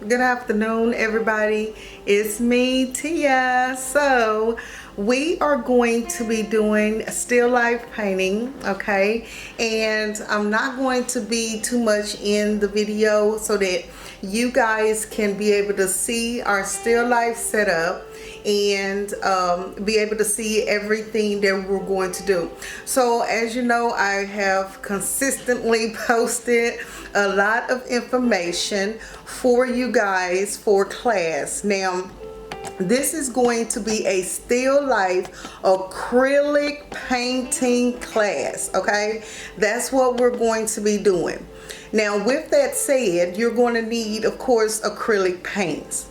Good afternoon, everybody. It's me, Tia. So we are going to be doing still life painting, okay? And I'm not going to be too much in the video so that you guys can be able to see our still life setup and be able to see everything that we're going to do. So as you know, I have consistently posted a lot of information for you guys for class. Now this is going to be a still life acrylic painting class, okay? That's what we're going to be doing. Now with that said, you're going to need, of course, acrylic paints.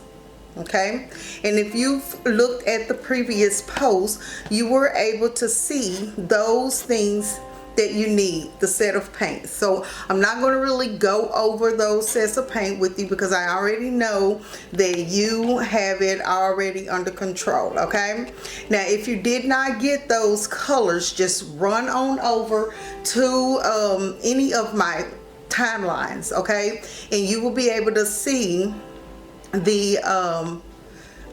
Okay, and if you've looked at the previous post, you were able to see those things that you need, the set of paints. So I'm not going to really go over those sets of paint with you because I already know that you have it already under control. Okay, now if you did not get those colors, just run on over to any of my timelines, okay, and you will be able to see the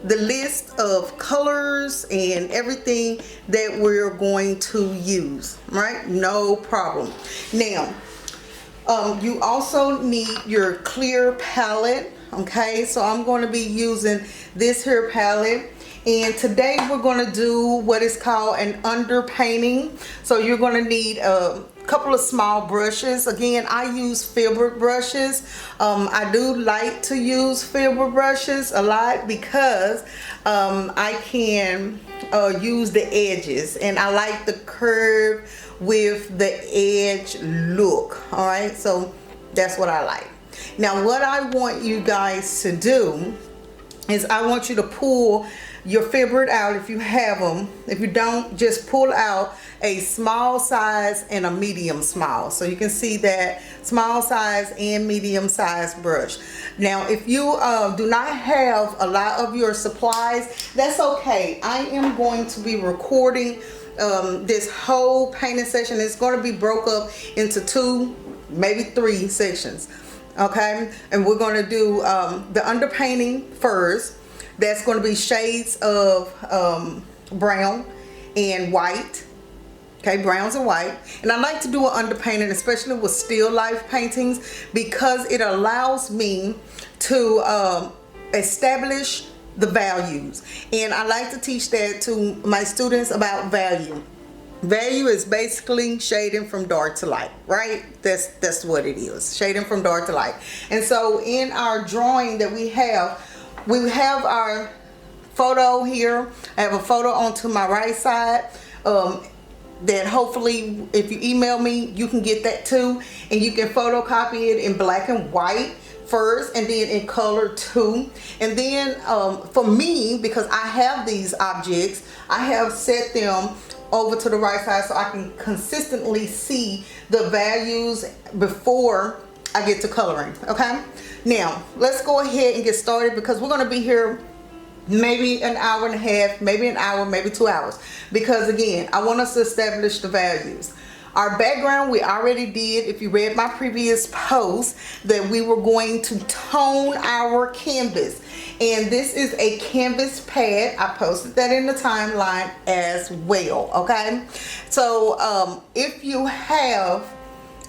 list of colors and everything that we're going to use, right? No problem. Now you also need your clear palette, okay? So I'm going to be using this here palette, and today we're going to do what is called an underpainting. So you're going to need a couple of small brushes. Again, I use filbert brushes. I do like to use filbert brushes a lot because I can use the edges, and I like the curve with the edge look. All right, so that's what I like. Now what I want you guys to do is I want you to pull your filbert out if you have them. If you don't, just pull out a small size and a medium small, so you can see that small size and medium size brush. Now if you do not have a lot of your supplies, that's okay. I am going to be recording this whole painting session. It's going to be broke up into 2, maybe 3 sections, okay? And we're going to do the underpainting first. That's going to be shades of brown and white. Okay, browns and white. And I like to do an underpainting, especially with still life paintings, because it allows me to establish the values. And I like to teach that to my students about value. Value is basically shading from dark to light, right? That's what it is, shading from dark to light. And so in our drawing that we have our photo here. I have a photo onto my right side that hopefully if you email me you can get that too, and you can photocopy it in black and white first and then in color too. And then for me, because I have these objects, I have set them over to the right side so I can consistently see the values before I get to coloring. Okay, now let's go ahead and get started because we're going to be here maybe an hour and a half, maybe an hour, maybe 2 hours, because again I want us to establish the values. Our background we already did. If you read my previous post, that we were going to tone our canvas, and this is a canvas pad. I posted that in the timeline as well. Okay, so if you have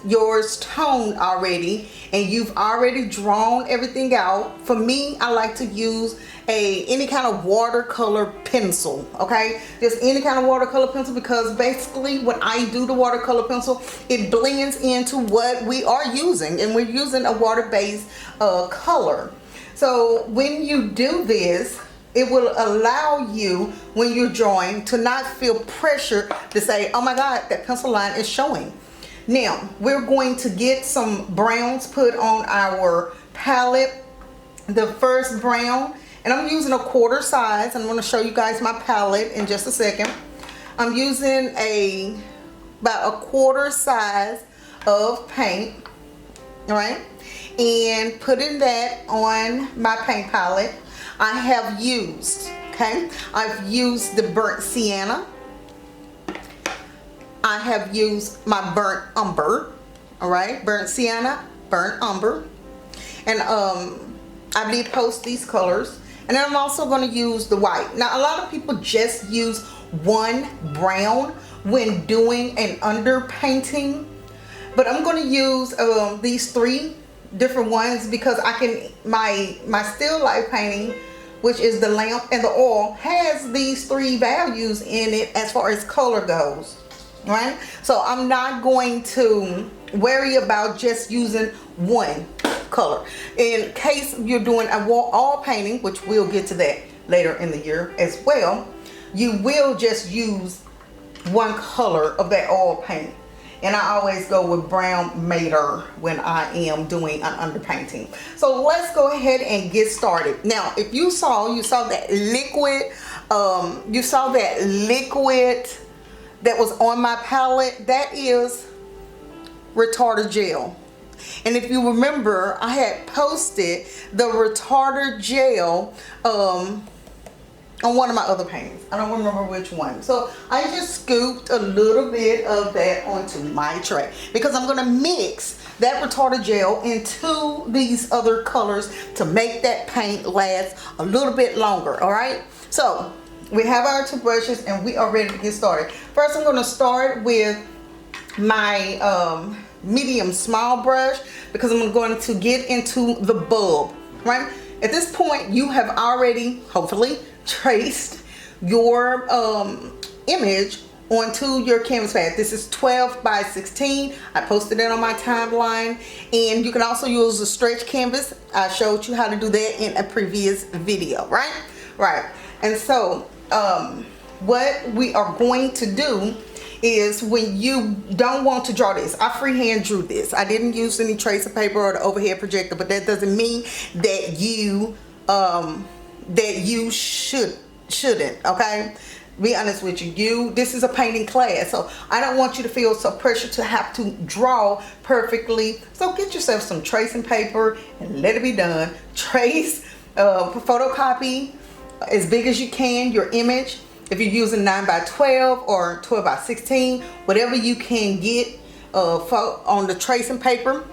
yours toned already and you've already drawn everything out, for me I like to use any kind of watercolor pencil. Okay, just any kind of watercolor pencil, because basically when I do the watercolor pencil, it blends into what we are using, and we're using a water-based color. So when you do this, it will allow you, when you're drawing, to not feel pressure to say, oh my god, that pencil line is showing. Now we're going to get some browns put on our palette. The first brown, and I'm using a quarter size. I'm going to show you guys my palette in just a second. I'm using about a quarter size of paint, all right, and putting that on my paint palette. I have used, okay, I've used the burnt sienna. I have used my burnt umber, all right, burnt sienna, burnt umber, and I did post these colors, and then I'm also going to use the white. Now a lot of people just use one brown when doing an underpainting, but I'm going to use these 3 different ones because I can, my still life painting, which is the lamp and the oil, has these 3 values in it as far as color goes, right? So I'm not going to worry about just using one color. In case you're doing a wall painting, which we'll get to that later in the year as well, you will just use one color of that oil paint. And I always go with brown madder when I am doing an underpainting. So let's go ahead and get started. Now, if you saw that liquid, that was on my palette, that is Retarder Gel. And if you remember, I had posted the Retarder Gel on one of my other paintings. I don't remember which one. So I just scooped a little bit of that onto my tray because I'm going to mix that Retarder Gel into these other colors to make that paint last a little bit longer. All right, so we have our 2 brushes and we are ready to get started. First, I'm going to start with my medium small brush because I'm going to get into the bulb, right? At this point, you have already, hopefully, traced your image onto your canvas pad. This is 12 by 16. I posted it on my timeline, and you can also use a stretch canvas. I showed you how to do that in a previous video, right? And so what we are going to do is, when you don't want to draw this, I freehand drew this. I didn't use any tracer paper or the overhead projector, but that doesn't mean that you shouldn't, okay? Be honest with you, this is a painting class, so I don't want you to feel so pressured to have to draw perfectly. So get yourself some tracing paper and let it be done. Trace, photocopy as big as you can your image. If you're using 9 by 12 or 12 by 16, whatever you can get on the tracing paper,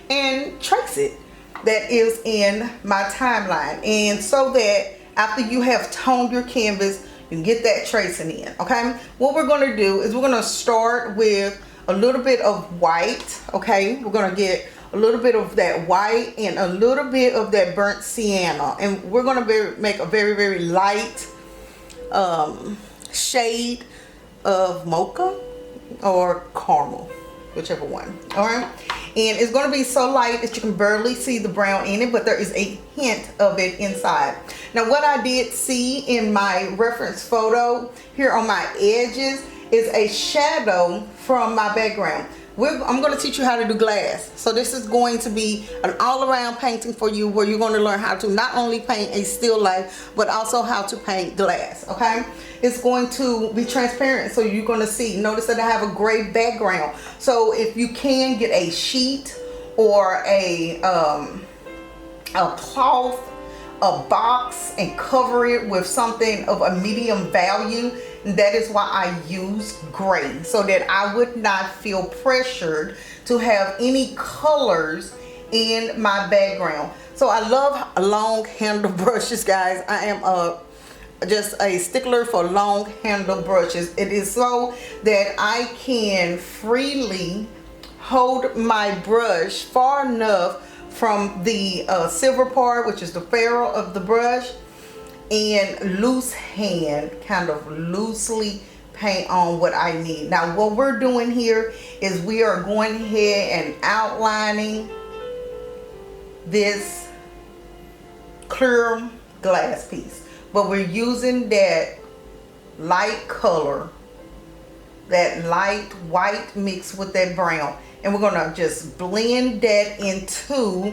and trace it. That is in my timeline, and so that after you have toned your canvas, you can get that tracing in. Okay, what we're going to do is we're going to start with a little bit of white. Okay, we're going to get a little bit of that white and a little bit of that burnt sienna, and we're going to make a very, very light shade of mocha or caramel, whichever one. All right, and it's going to be so light that you can barely see the brown in it, but there is a hint of it inside. Now, what I did see in my reference photo here on my edges is a shadow from my background. I'm going to teach you how to do glass. So this is going to be an all-around painting for you, where you're going to learn how to not only paint a still life, but also how to paint glass. Okay, it's going to be transparent, so you're going to see. Notice that I have a gray background. So if you can get a sheet or a cloth, a box, and cover it with something of a medium value. That is why I use gray, so that I would not feel pressured to have any colors in my background. So I love long handle brushes, guys. I am just a stickler for long handle brushes. It is so that I can freely hold my brush far enough from the silver part, which is the ferrule of the brush, and loose hand, kind of loosely paint on what I need. Now, what we're doing here is we are going ahead and outlining this clear glass piece, but we're using that light color, that light white mixed with that brown, and we're gonna just blend that into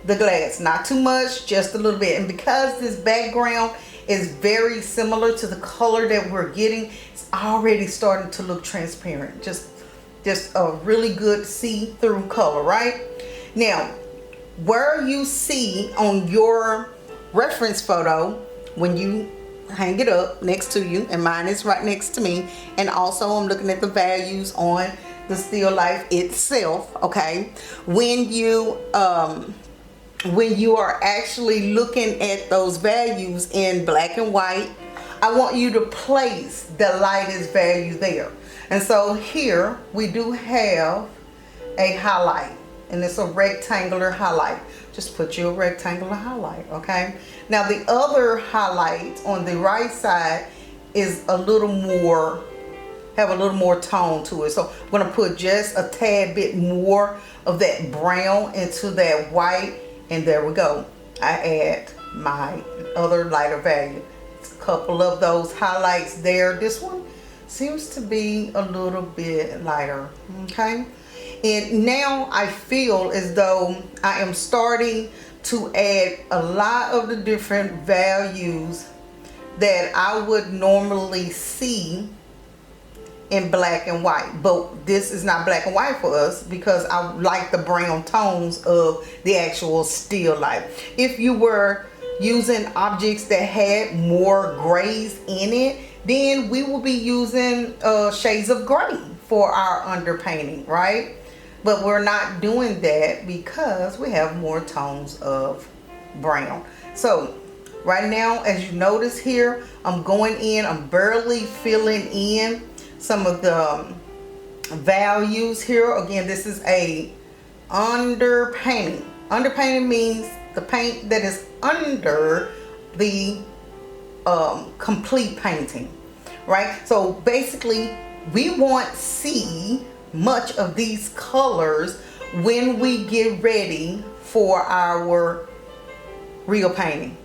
the glass. Not too much, just a little bit. And because this background is very similar to the color that we're getting, it's already starting to look transparent. Just a really good see-through color, right? Now, where you see on your reference photo, when you hang it up next to you, and mine is right next to me, and also I'm looking at the values on the still life itself, okay? When you when you are actually looking at those values in black and white, I want you to place the lightest value there. And so here we do have a highlight, and it's a rectangular highlight. Just put you a rectangular highlight, okay? Now the other highlight on the right side is a little more, have a little more tone to it. So I'm gonna put just a tad bit more of that brown into that white, and there we go. I add my other lighter value. It's a couple of those highlights there. This one seems to be a little bit lighter, okay? And now I feel as though I am starting to add a lot of the different values that I would normally see in black and white. But this is not black and white for us because I like the brown tones of the actual still life. If you were using objects that had more grays in it, then we will be using shades of gray for our underpainting, right? But we're not doing that because we have more tones of brown. So right now, as you notice here, I'm going in, I'm barely filling in some of the values here. Again, this is a underpainting. Underpainting means the paint that is under the complete painting, right? So basically, we won't see much of these colors when we get ready for our real painting,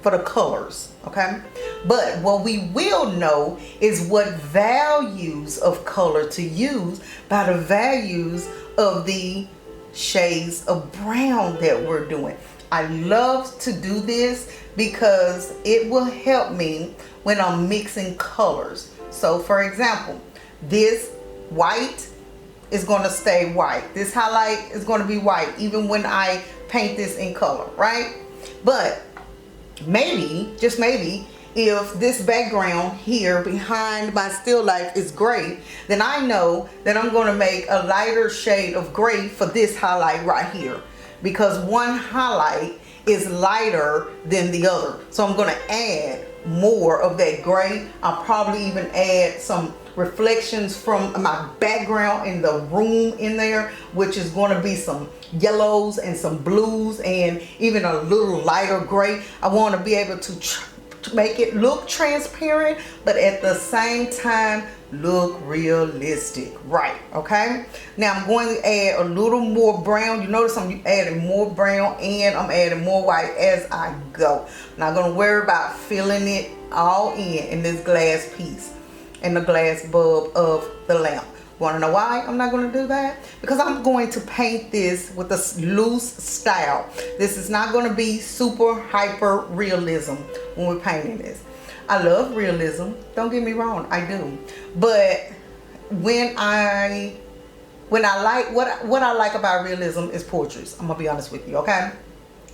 for the colors, okay? But what we will know is what values of color to use by the values of the shades of brown that we're doing. I love to do this because it will help me when I'm mixing colors. So for example, this white is going to stay white. This highlight is going to be white even when I paint this in color, right? But maybe, just maybe, if this background here behind my still life is gray, then I know that I'm going to make a lighter shade of gray for this highlight right here, because one highlight is lighter than the other. So I'm going to add more of that gray. I'll probably even add some reflections from my background in the room in there, which is going to be some yellows and some blues and even a little lighter gray. I want to be able to make it look transparent, but at the same time look realistic, right? Okay, now I'm going to add a little more brown. You notice I'm adding more brown and I'm adding more white as I go. I'm not going to worry about filling it all in this glass piece and the glass bulb of the lamp. Want to know why I'm not going to do that? Because I'm going to paint this with a loose style. This is not going to be super hyper realism when we're painting this. I love realism, don't get me wrong, I do. But when I like what I like about realism is portraits. I'm gonna be honest with you, okay?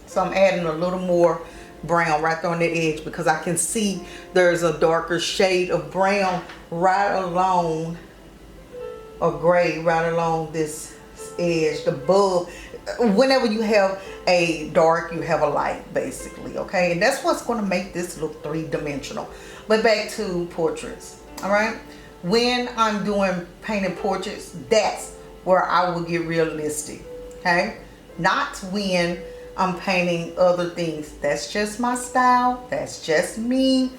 So I'm adding a little more brown right there on the edge because I can see there's a darker shade of brown right along, or gray right along this edge, the bulb. Whenever you have a dark, you have a light, basically, okay? And that's what's going to make this look three-dimensional. But back to portraits, all right? When I'm doing painting portraits, that's where I will get realistic, okay? Not when I'm painting other things. That's just my style. That's just me.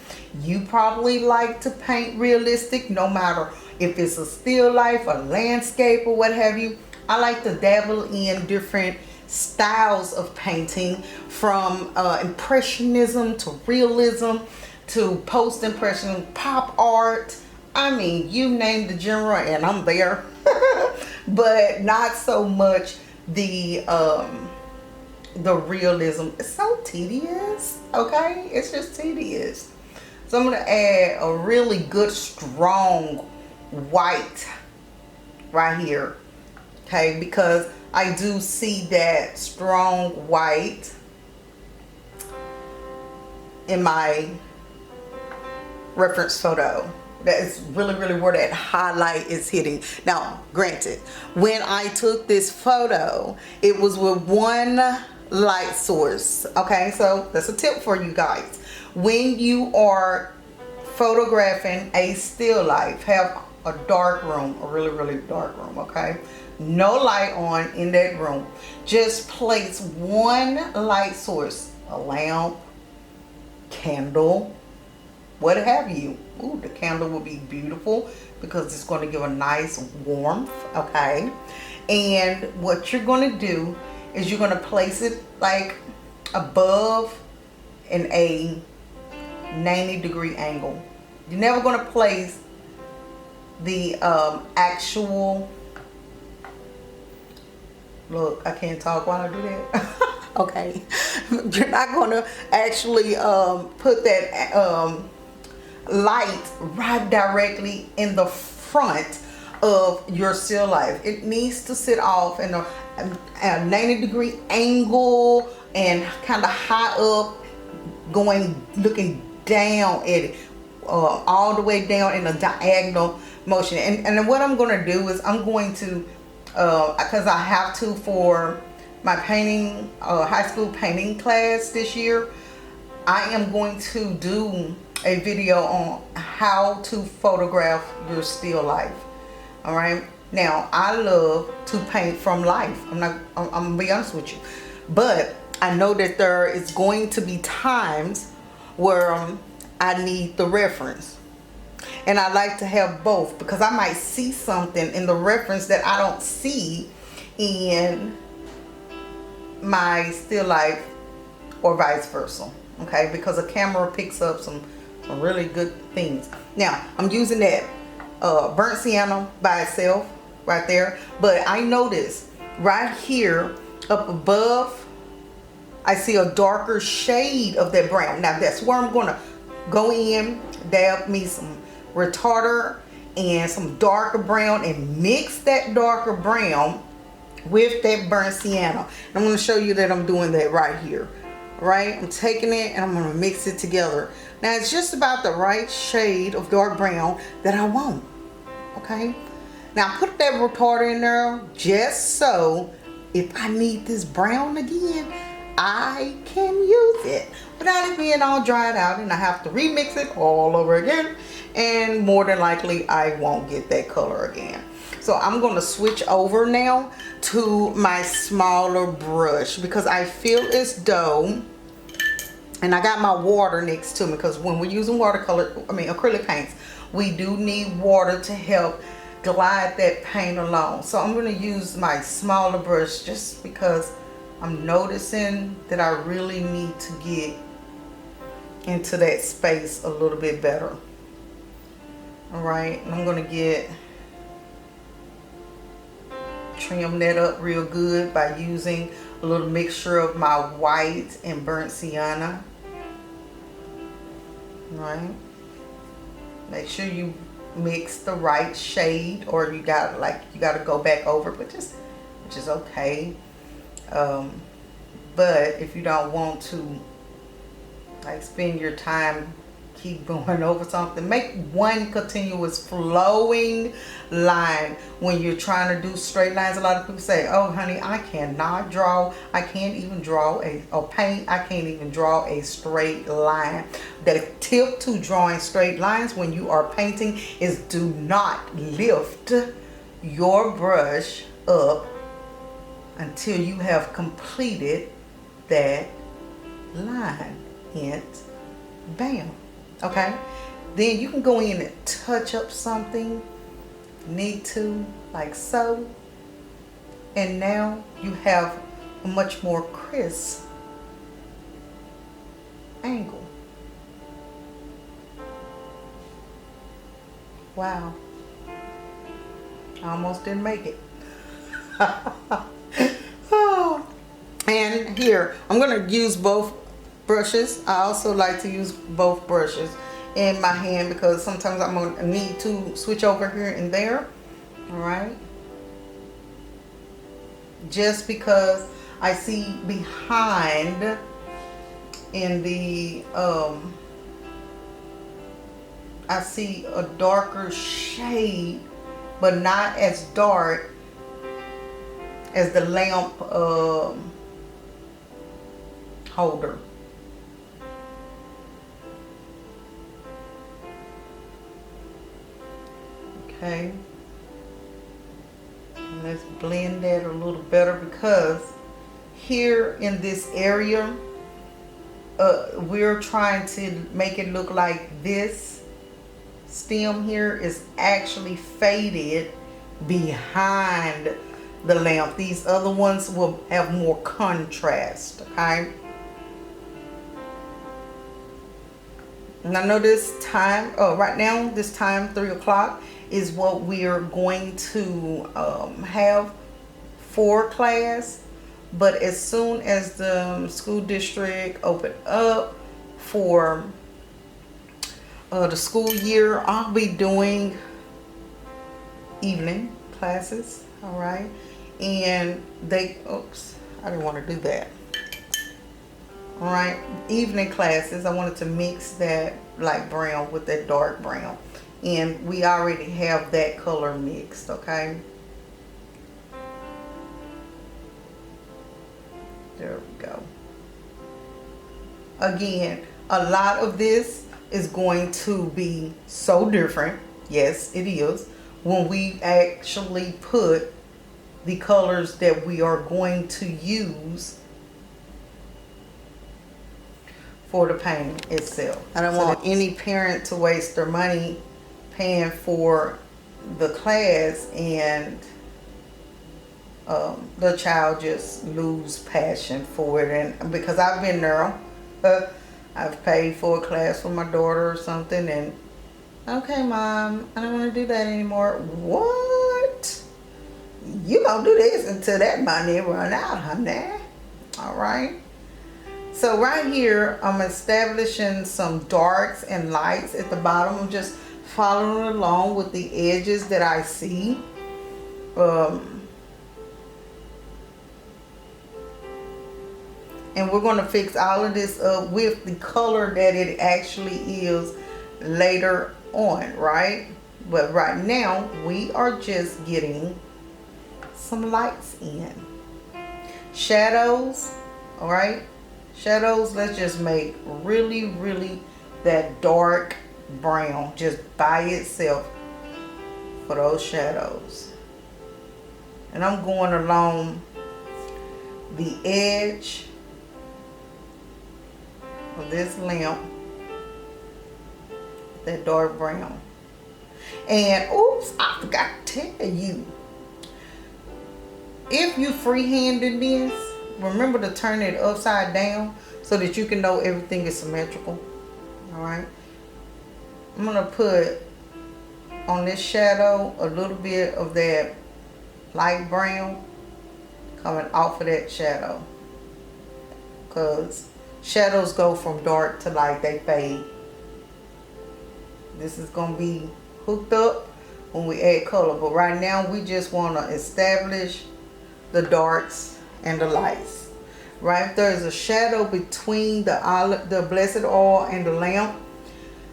You probably like to paint realistic no matter if it's a still life, a landscape, or what have you. I like to dabble in different styles of painting, from impressionism to realism to post-impression, pop art. I mean, you name the genre and I'm there. But not so much the realism. It's so tedious, okay? It's just tedious. So I'm going to add a really good strong white right here, okay, because I do see that strong white in my reference photo. That is really where that highlight is hitting. Now, granted, when I took this photo, it was with one light source. Okay, so that's a tip for you guys. When you are photographing a still life, have a dark room, a really dark room. Okay, no light on in that room. Just place one light source, a lamp, candle, what have you. Ooh, the candle will be beautiful because it's going to give a nice warmth. Okay, and what you're going to do is you're going to place it like above in a 90-degree angle. You're never going to place the actual, look, I can't talk while I do that. Okay, you're not going to actually put that light right directly in the front of your still life. It needs to sit off in a 90-degree angle and kind of high up, looking down at it, all the way down in a diagonal motion. And what I'm going to do is I'm going to, because I have to for my painting, high school painting class this year, I am going to do a video on how to photograph your still life. All right. Now, I love to paint from life. I'm gonna be honest with you, but I know that there is going to be times where I need the reference, and I like to have both because I might see something in the reference that I don't see in my still life, or vice versa. Okay, because a camera picks up some really good things. Now, I'm using that burnt sienna by itself right there, but I notice right here up above I see a darker shade of that brown. Now that's where I'm gonna go in, dab me some retarder and some darker brown and mix that darker brown with that burnt sienna. And I'm going to show you that I'm doing that right here. Right? I'm taking it and I'm going to mix it together. Now it's just about the right shade of dark brown that I want. Okay? Now put that retarder in there just so if I need this brown again, I can use it without it being all dried out and I have to remix it all over again, and more than likely I won't get that color again. So I'm going to switch over now to my smaller brush because I feel as though, and I got my water next to me because when we're using acrylic paints, we do need water to help glide that paint along. So I'm going to use my smaller brush just because I'm noticing that I really need to get into that space a little bit better. All right, and I'm going to trim that up real good by using a little mixture of my white and burnt sienna. All right, make sure you mix the right shade, or you got to go back over, but which is okay. But if you don't want to spend your time keep going over something, make one continuous flowing line when you're trying to do straight lines. A lot of people say, oh honey, I can't even draw a straight line. The tip to drawing straight lines when you are painting is do not lift your brush up until you have completed that line. Hence, bam. Okay, then you can go in and touch up something need to, like so, and now you have a much more crisp angle. Wow, I almost didn't make it. Oh. And here I'm going to use both brushes. I also like to use both brushes in my hand because sometimes I'm going to need to switch over here and there. All right, just because I see behind in the I see a darker shade, but not as dark as the lamp holder. Okay. And let's blend that a little better, because here in this area, we're trying to make it look like this stem here is actually faded behind the lamp. These other ones will have more contrast, okay? And I know this time, right now, this time, 3 o'clock, is what we are going to have for class. But as soon as the school district open up for the school year, I'll be doing evening classes, all right? And they, oops, I didn't want to do that. All right, evening classes, I wanted to mix that light brown with that dark brown. And we already have that color mixed, okay? There we go. Again, a lot of this is going to be so different. Yes, it is. When we actually put the colors that we are going to use for the painting itself. I don't want any parent to waste their money paying for the class and the child just lose passion for it. And because I've been there, I've paid for a class for my daughter or something, and okay, mom, I don't want to do that anymore. What? You gonna do this until that money run out, honey? All right. So right here, I'm establishing some darks and lights at the bottom. I'm just following along with the edges that I see. And we're going to fix all of this up with the color that it actually is later on, right? But right now, we are just getting some lights in. Shadows, all right? Shadows, let's just make really, really that dark brown just by itself for those shadows. And I'm going along the edge of this lamp, that dark brown. And oops, I forgot to tell you, if you freehanding this, remember to turn it upside down so that you can know everything is symmetrical. All right, I'm gonna put on this shadow a little bit of that light brown coming off of that shadow, because shadows go from dark to light, they fade. This is gonna be hooked up when we add color, but right now we just want to establish the darks and the lights. Right there is a shadow between the blessed oil and the lamp.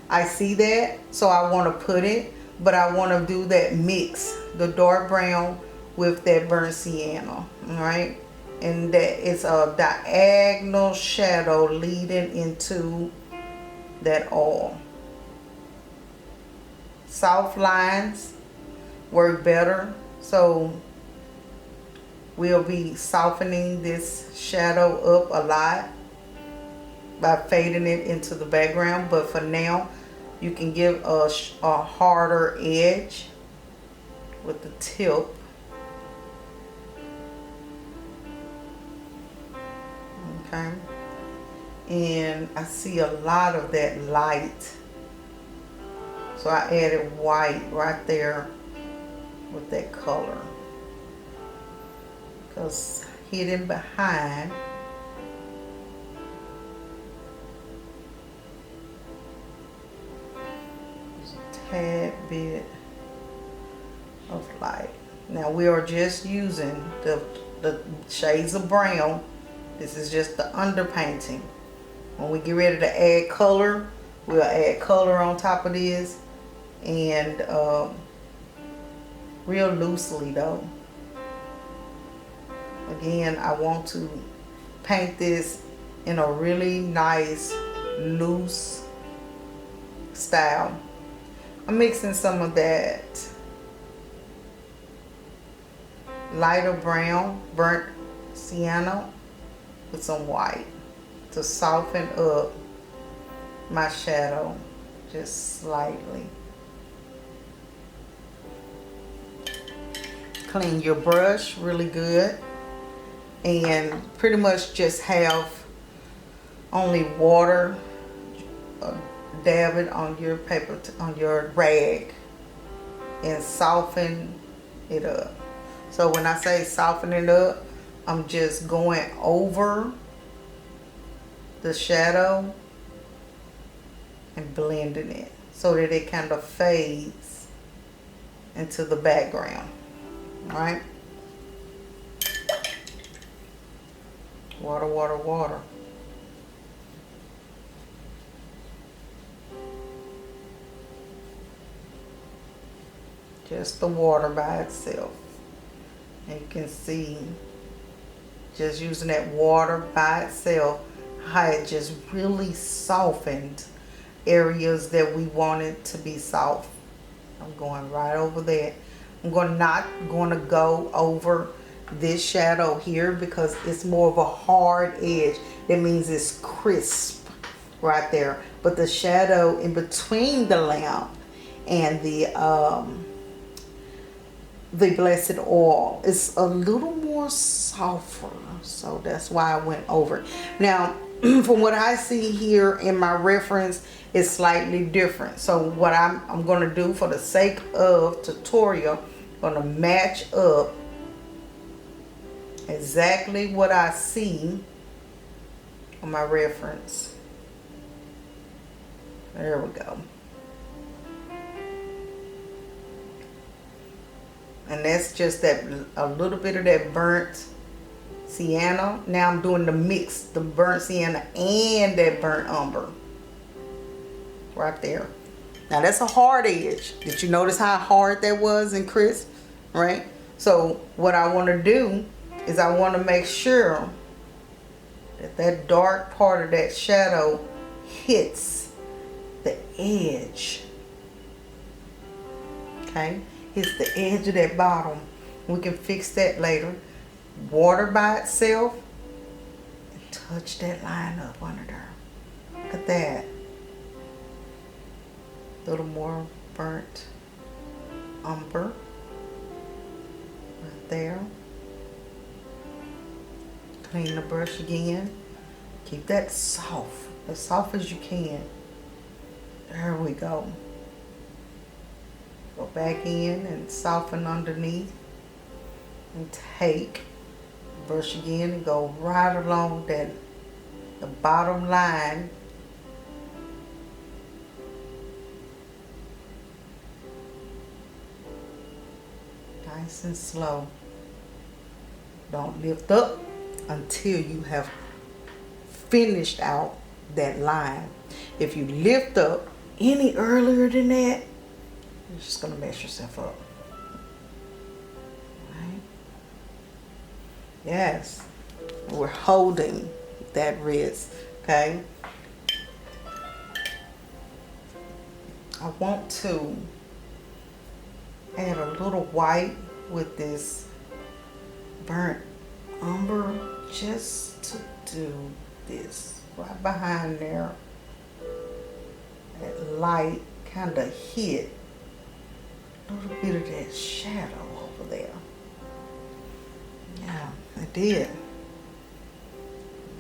I see that, so I want to put it, but I want to do that mix, the dark brown with that burnt sienna. All right, and that is a diagonal shadow leading into that oil. Soft lines work better, so we'll be softening this shadow up a lot by fading it into the background. But for now, you can give a harder edge with the tip. Okay, and I see a lot of that light, so I added white right there with that color, because hidden behind is a tad bit of light. Now we are just using the shades of brown. This is just the underpainting. When we get ready to add color, we'll add color on top of this, and real loosely though. Again, I want to paint this in a really nice loose style. I'm mixing some of that lighter brown burnt sienna with some white to soften up my shadow just slightly. Clean your brush really good and pretty much just have only water, dab it on your paper, on your rag, and soften it up. So when I say soften it up, I'm just going over the shadow and blending it so that it kind of fades into the background. All right? Water, water, water. Just the water by itself. And you can see just using that water by itself how it just really softened areas that we wanted to be soft. I'm going right over that. I'm not going to go over this shadow here because it's more of a hard edge. That means it's crisp right there. But the shadow in between the lamp and the blessed oil is a little more softer, so that's why I went over. Now from what I see here in my reference, it's slightly different. So what I'm going to do for the sake of tutorial, I'm going to match up exactly what I see on my reference. There we go. And that's just that, a little bit of that burnt sienna. Now I'm doing the mix, the burnt sienna and that burnt umber. Right there. Now that's a hard edge. Did you notice how hard that was and crisp? Right? So what I want to do is I want to make sure that that dark part of that shadow hits the edge. Okay? Hits the edge of that bottom. We can fix that later. Water by itself and touch that line up under there. Look at that. A little more burnt umber right there. Clean the brush again. Keep that soft, as soft as you can. There we go. Go back in and soften underneath and take brush again and go right along that the bottom line. Nice and slow. Don't lift up until you have finished out that line. If you lift up any earlier than that, you're just going to mess yourself up. Right? Yes. We're holding that wrist. Okay? I want to add a little white with this burnt umber just to do this. Right behind there. That light kind of hit a little bit of that shadow over there. Yeah, I did.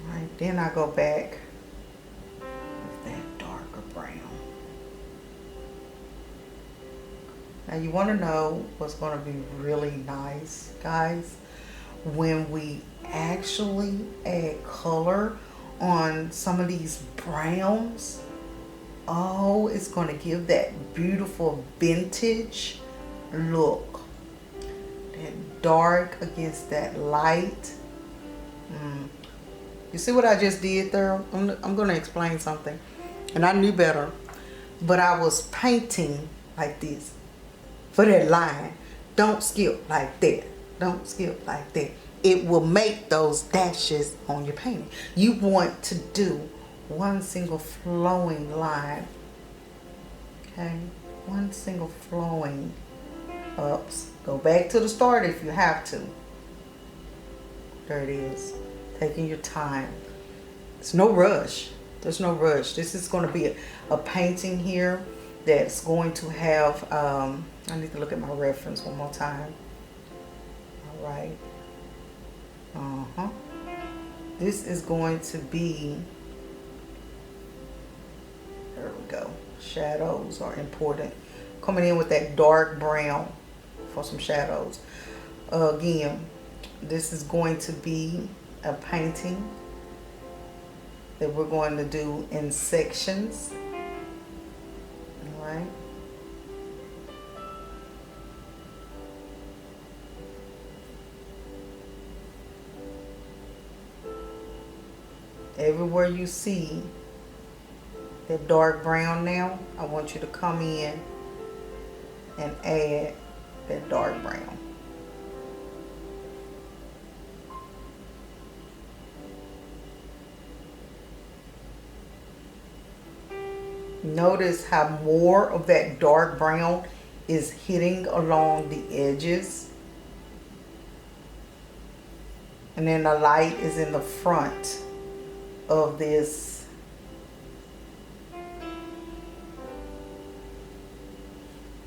Right, then I go back with that darker brown. Now you want to know what's going to be really nice, guys? When we actually add color on some of these browns. Oh, it's going to give that beautiful vintage look. That dark against that light. You see what I just did there? I'm going to explain something. And I knew better. But I was painting like this. For that line. Don't skip like that. Don't skip like that. it will make those dashes on your painting. You want to do one single flowing line. Okay, one single flowing ups. Go back to the start if you have to. There it is. Taking your time. There's no rush. There's no rush. This is going to be a painting here that's going to have, I need to look at my reference one more time. All right. This is going to be, there we go. Shadows are important. Coming in with that dark brown for some shadows. Again, this is going to be a painting that we're going to do in sections. All right. Everywhere you see that dark brown now, I want you to come in and add that dark brown. Notice how more of that dark brown is hitting along the edges. And then the light is in the front of this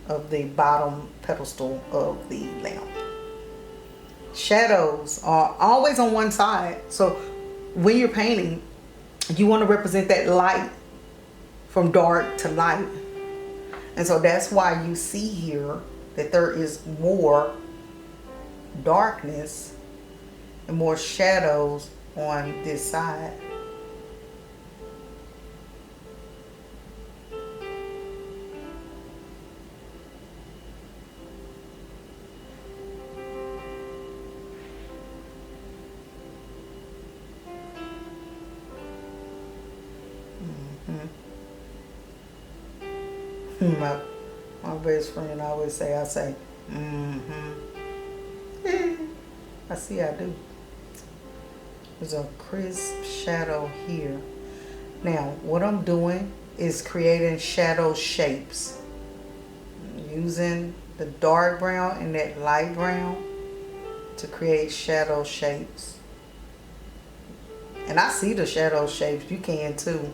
of the bottom pedestal of the lamp. Shadows are always on one side. So when you're painting, you want to represent that light from dark to light. And so that's why you see here that there is more darkness and more shadows on this side. My best friend always say, I say, I see I do. There's a crisp shadow here. Now, what I'm doing is creating shadow shapes. Using the dark brown and that light brown to create shadow shapes. And I see the shadow shapes. You can too.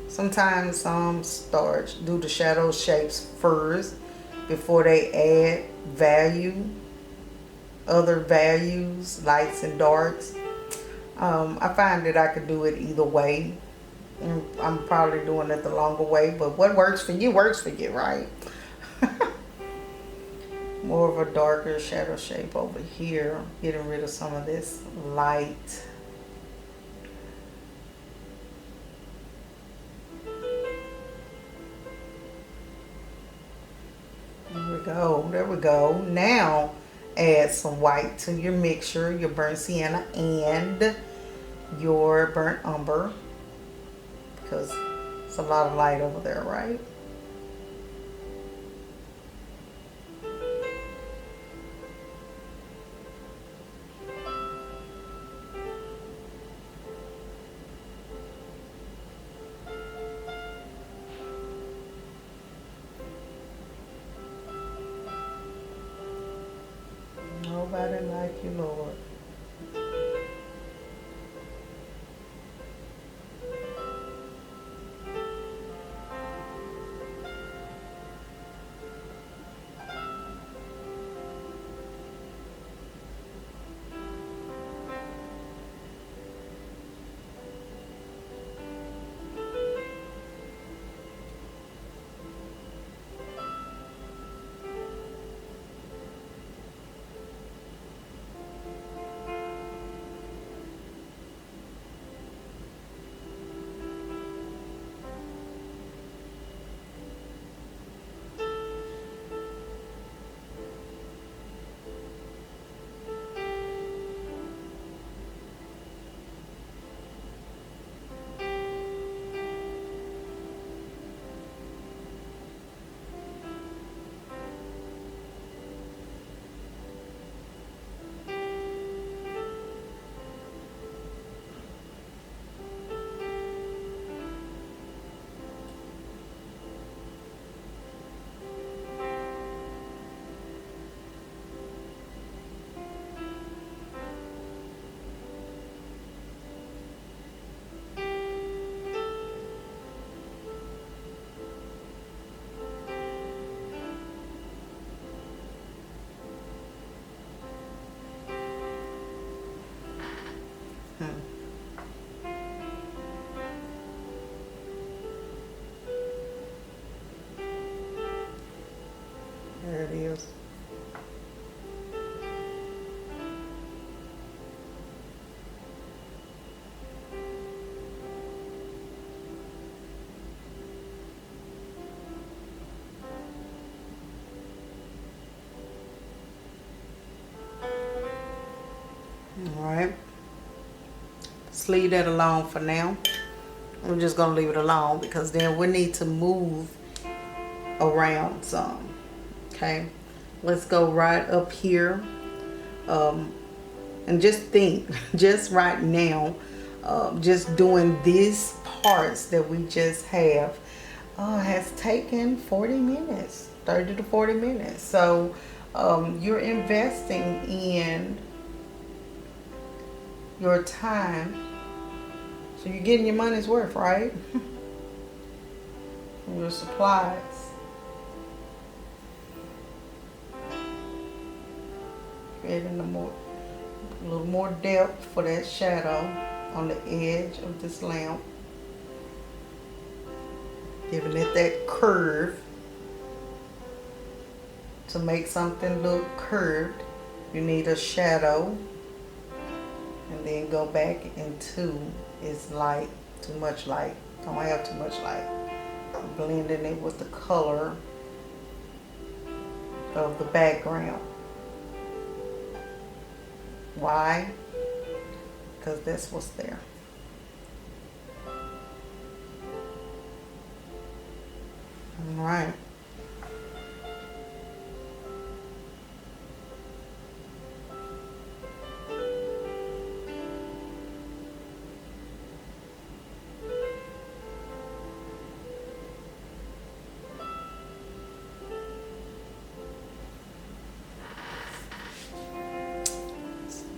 Sometimes some do the shadow shapes first before they add other values, lights and darks. I find that I could do it either way. I'm probably doing it the longer way, but what works for you, right? More of a darker shadow shape over here, getting rid of some of this light. There we go. Now add some white to your mixture, your burnt sienna and your burnt umber, because it's a lot of light over there, right? Nobody like you, Lord. just leave that alone for now. I'm just gonna leave it alone because then we need to move around some. Okay, let's go right up here, and just think, just right now, just doing these parts that we just have has taken 40 minutes, 30 to 40 minutes. So you're investing in your time, so you're getting your money's worth, right? Your supplies. Creating a little more depth for that shadow on the edge of this lamp. Giving it that curve. To make something look curved, you need a shadow. And then go back into its light. Too much light. Don't have too much light. Blending it with the color of the background. Why? Because that's what's there. All right.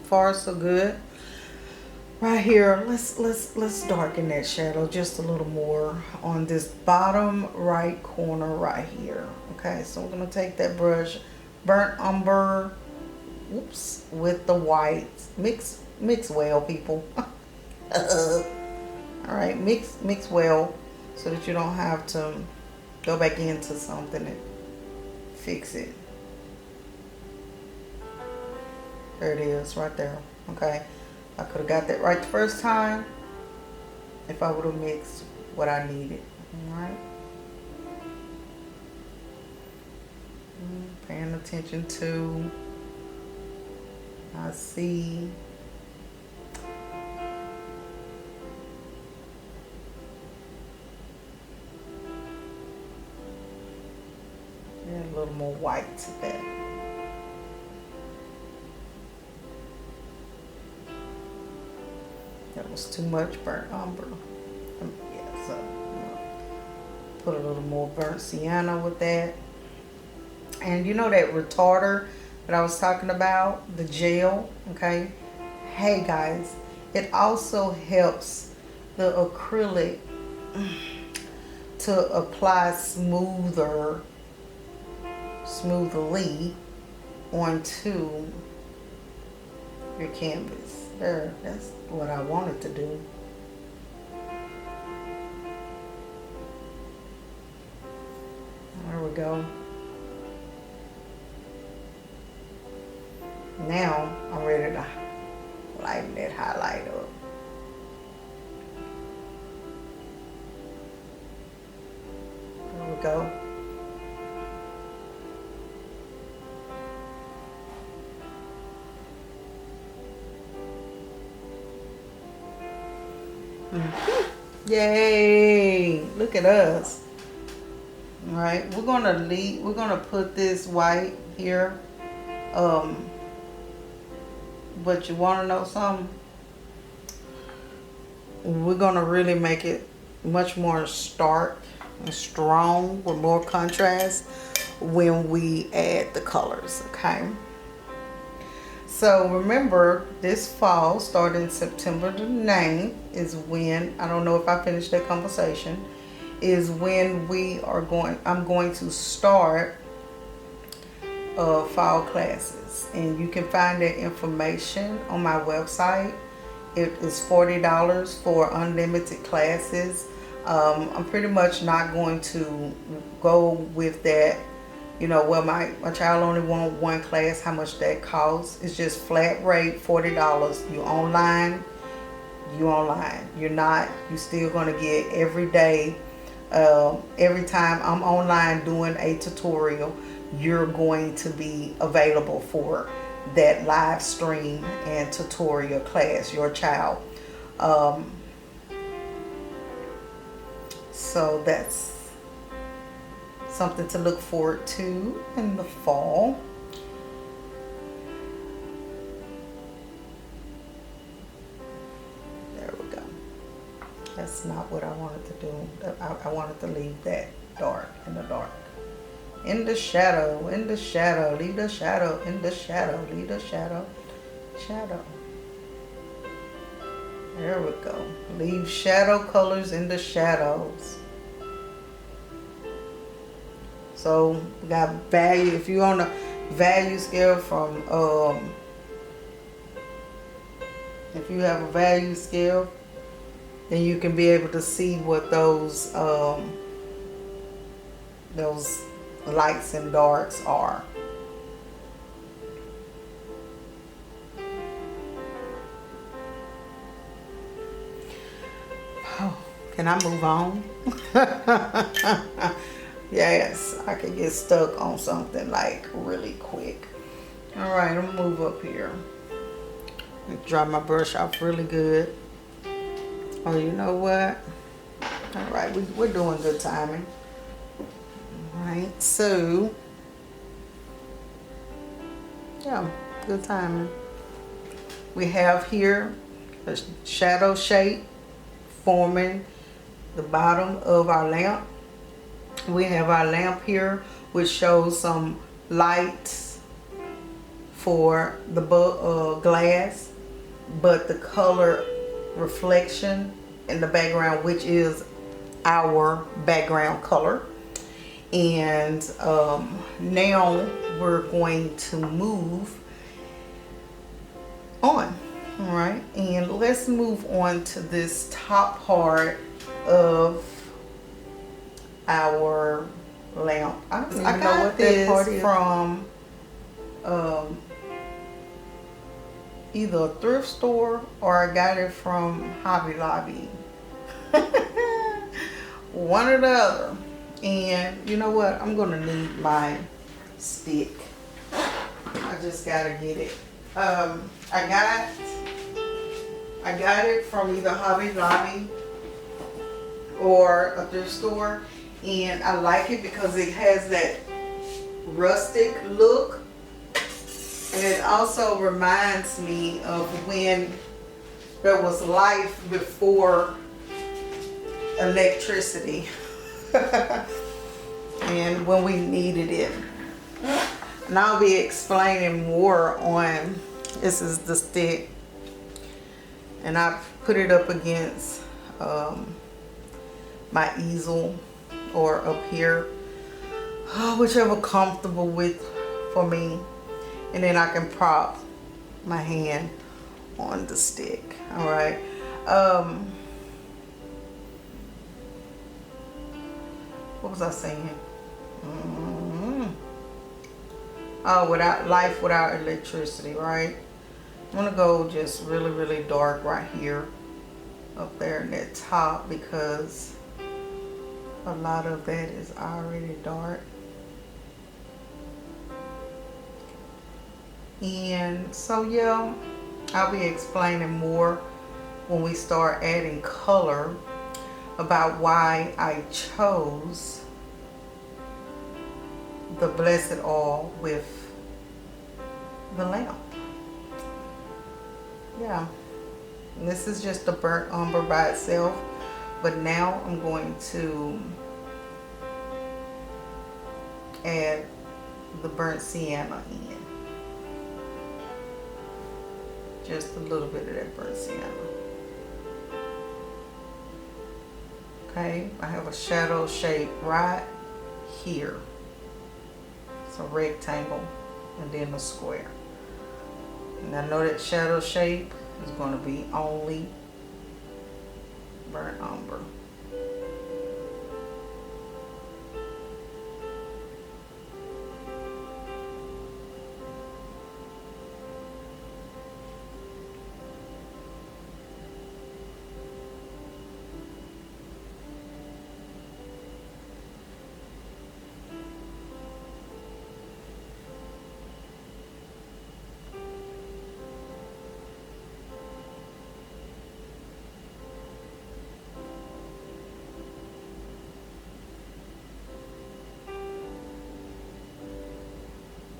Far so good. Right here, let's darken that shadow just a little more on this bottom right corner right here. Okay, so we're gonna take that brush, burnt umber, oops, with the white. Mix well, people. All right, mix well so that you don't have to go back into something and fix it. There it is, right there. Okay, I could have got that right the first time if I would have mixed what I needed. All right. Paying attention to. I see. Add a little more white to that. That was too much burnt umber. Yeah, so put a little more burnt sienna with that. And you know that retarder that I was talking about, the gel, okay? Hey guys, it also helps the acrylic to apply smoothly onto your canvas. There, that's what I wanted to do. There we go. Now I'm ready to lighten that highlight up. There we go. Yay! Look at us. All right, we're gonna put this white here. But you want to know something? We're gonna really make it much more stark and strong with more contrast when we add the colors. Okay. So remember, this fall, starting September the 9th, is when, I don't know if I finished that conversation, is when I'm going to start fall classes. And you can find that information on my website. It is $40 for unlimited classes. I'm pretty much not going to go with that. You know, well, my child only want one class, how much that costs. It's just flat rate, $40. You online. You're not, you still gonna get every day, every time I'm online doing a tutorial, you're going to be available for that live stream and tutorial class, your child. Um, so that's something to look forward to in the fall. There we go. That's not what I wanted to do. I wanted to leave that dark in the dark. In the shadow, in the shadow, leave the shadow, in the shadow, leave the shadow, shadow. There we go. Leave shadow colors in the shadows. So we got value. If you're on a value scale from, if you have a value scale, then you can be able to see what those lights and darks are. Oh, can I move on? Yes, I can get stuck on something like really quick. All right, I'm gonna move up here. Dry my brush off really good. Oh, you know what? All right, we're doing good timing. All right, so yeah, good timing. We have here a shadow shape forming the bottom of our lamp. We have our lamp here, which shows some lights for the glass, but the color reflection in the background, which is our background color. And now we're going to move on. All right, and let's move on to this top part of our lamp. I don't even know what this part is from. Either a thrift store or I got it from Hobby Lobby. One or the other. And you know what? I'm gonna need my stick. I just gotta get it. I got it from either Hobby Lobby or a thrift store, and I like it because it has that rustic look, and it also reminds me of when there was life before electricity and when we needed it. And I'll be explaining more on, this is the stick, and I put it up against my easel or up here, whichever comfortable with for me, and then I can prop my hand on the stick. All right. What was I saying? Oh, without life without electricity, right? I'm gonna go just really, really dark right here, up there in that top, because a lot of that is already dark. And so yeah, I'll be explaining more when we start adding color about why I chose the Blessed Oil with the lamp. Yeah, and this is just a burnt umber by itself, but now I'm going to add the burnt sienna in. Just a little bit of that burnt sienna. Okay, I have a shadow shape right here. It's a rectangle and then a square. And I know that shadow shape is going to be only burnt umber.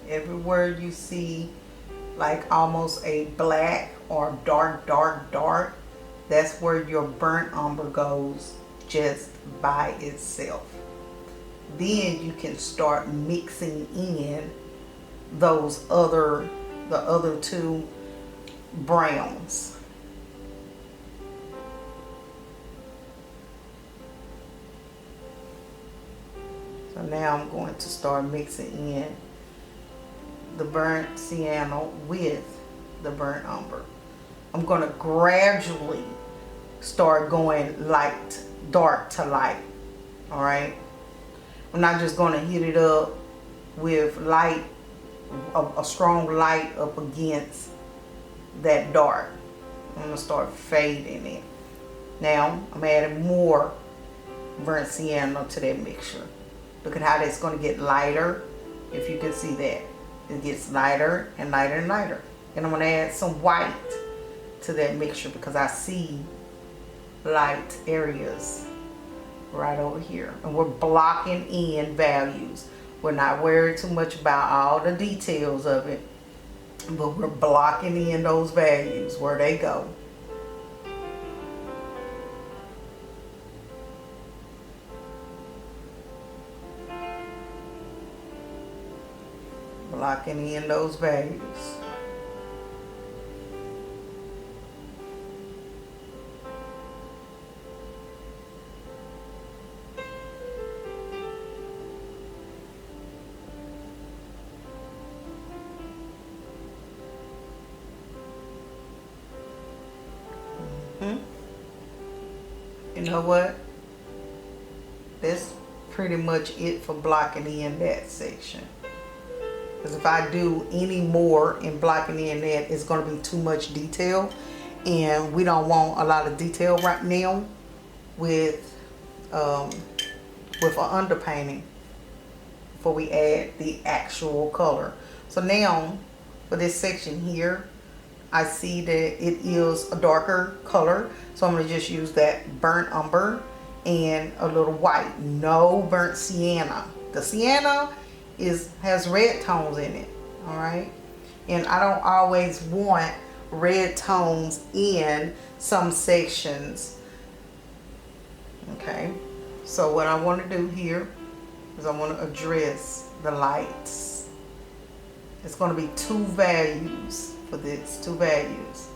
Everywhere you see like almost a black or dark, that's where your burnt umber goes just by itself. Then you can start mixing in the other two browns. So now I'm going to start mixing in the burnt sienna with the burnt umber. I'm going to gradually start going dark to light. All right. I'm not just going to hit it up with light, a strong light up against that dark. I'm going to start fading it. Now I'm adding more burnt sienna to that mixture. Look at how that's going to get lighter. If you can see that, it gets lighter and lighter and lighter. And I'm going to add some white to that mixture because I see light areas right over here. And we're blocking in values. We're not worried too much about all the details of it, but we're blocking in those values where they go. Blocking in those values. You know what? That's pretty much it for blocking in that section. Because if I do any more in blocking in that, it's going to be too much detail. And we don't want a lot of detail right now with an underpainting before we add the actual color. So now for this section here, I see that it is a darker color. So I'm going to just use that burnt umber and a little white. No burnt sienna. The sienna has red tones in it. All right. And I don't always want red tones in some sections. Okay. So what I want to do here is I want to address the lights. It's going to be two values for this, two values.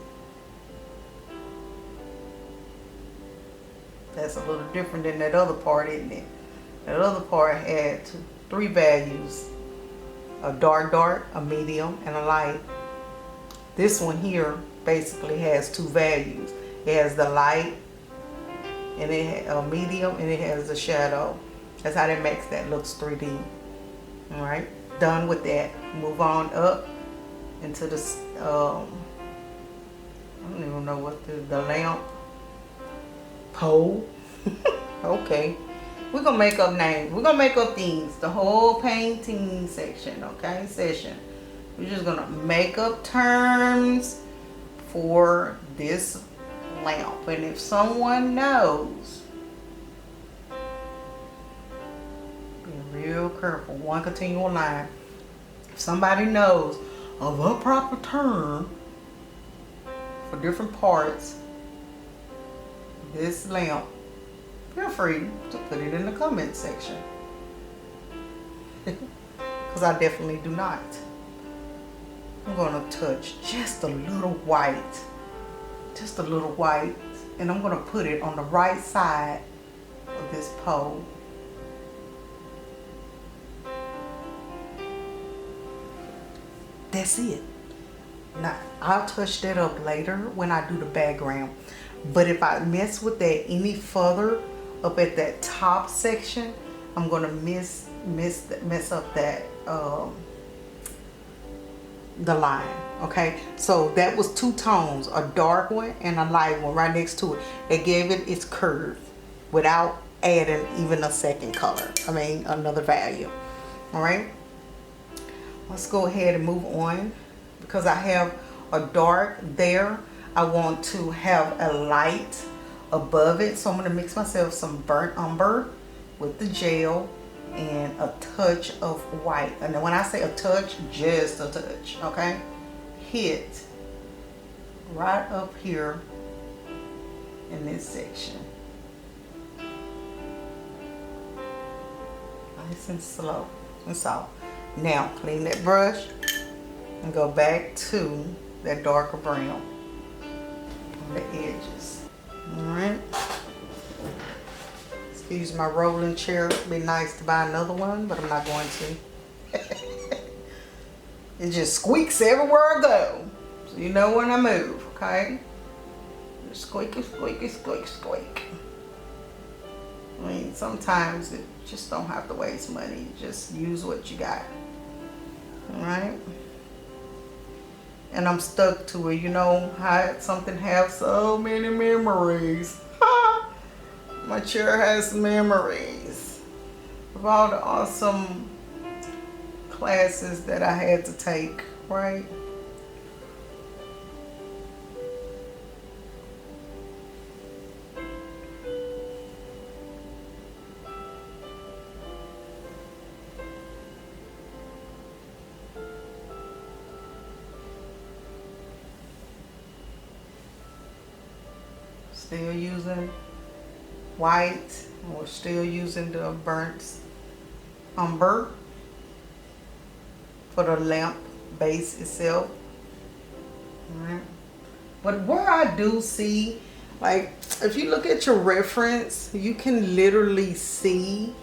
That's a little different than that other part, isn't it? That other part had three values: a dark, a medium, and a light. This one here basically has two values. It has the light, and it has a medium, and it has the shadow. That's how that makes that looks 3D. All right, done with that. Move on up into the I don't even know what the lamp pole. Okay, we're gonna make up names. We're gonna make up things. The whole painting section, okay, session. We're just gonna make up terms for this lamp. And if someone knows, be real careful. One continual line. If somebody knows of a proper term for different parts of this lamp, feel free to put it in the comment section. Because I definitely do not. I'm going to touch just a little white. Just a little white. And I'm going to put it on the right side of this pole. That's it. Now, I'll touch that up later when I do the background. But if I mess with that any further up at that top section, I'm going to mess up that the line. Okay, so that was two tones, a dark one and a light one right next to it. It gave it its curve without adding even a second color. I mean, another value. All right. Let's go ahead and move on. Because I have a dark there, I want to have a light above it. So I'm going to mix myself some burnt umber with the gel and a touch of white. And when I say a touch, just a touch, okay? Hit right up here in this section. Nice and slow and soft. Now clean that brush and go back to that darker brown on the edges. Alright. Excuse my rolling chair. It'd be nice to buy another one, but I'm not going to. It just squeaks everywhere I go. So you know when I move, okay? Just squeaky, squeaky, squeak, squeak. I mean, sometimes it just don't have to waste money. Just use what you got. Alright? And I'm stuck to it. You know how something have so many memories. My chair has memories of all the awesome classes that I had to take, right? Still using white. We're still using the burnt umber for the lamp base itself. Alright. But where I do see, like, if you look at your reference, you can literally see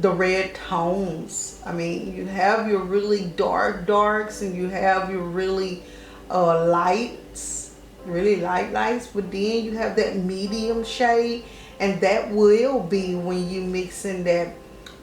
the red tones. I mean, you have your really darks and you have your really lights, really lights, but then you have that medium shade, and that will be when you mix in that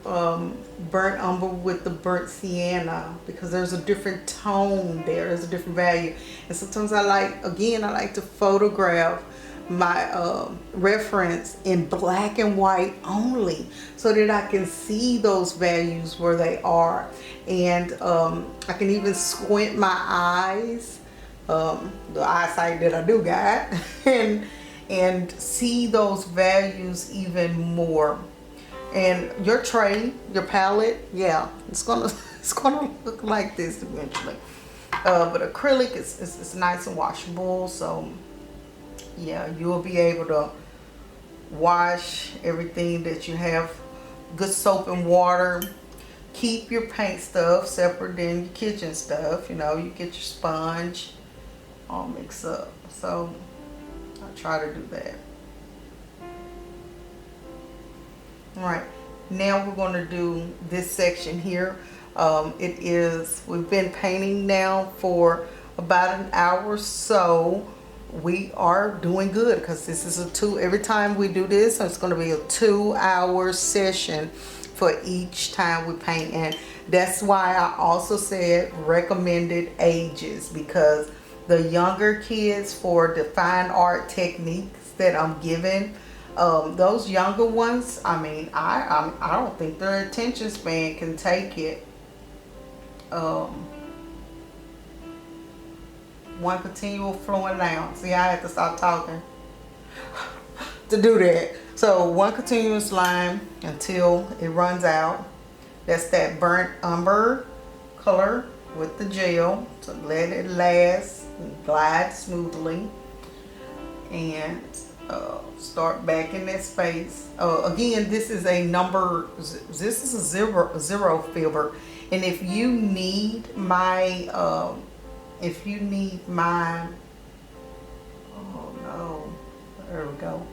burnt umber with the burnt sienna, because there's a different tone there, there's a different value. And sometimes I like to photograph my reference in black and white only, so that I can see those values where they are. And I can even squint my eyes, the eyesight that I do got, and see those values even more. And your tray, your palette, yeah, it's gonna look like this eventually. But acrylic is nice and washable, so yeah, you'll be able to wash everything that you have. Good soap and water. Keep your paint stuff separate than your kitchen stuff. You know, you get your sponge all mixed up. So I try to do that. Alright, now we're going to do this section here. We've been painting now for about an hour or so. We are doing good, because this is every time we do this, it's going to be a 2-hour session for each time we paint. And that's why I also said recommended ages, because the younger kids, for the fine art techniques that I'm giving, those younger ones, I mean, I don't think their attention span can take it. One continual flowing down. See, I had to stop talking to do that. So one continuous line until it runs out. That's that burnt umber color with the gel. So let it last and glide smoothly. And start back in that space. Again, this is a zero filbert. And if you need my oh no, there we go.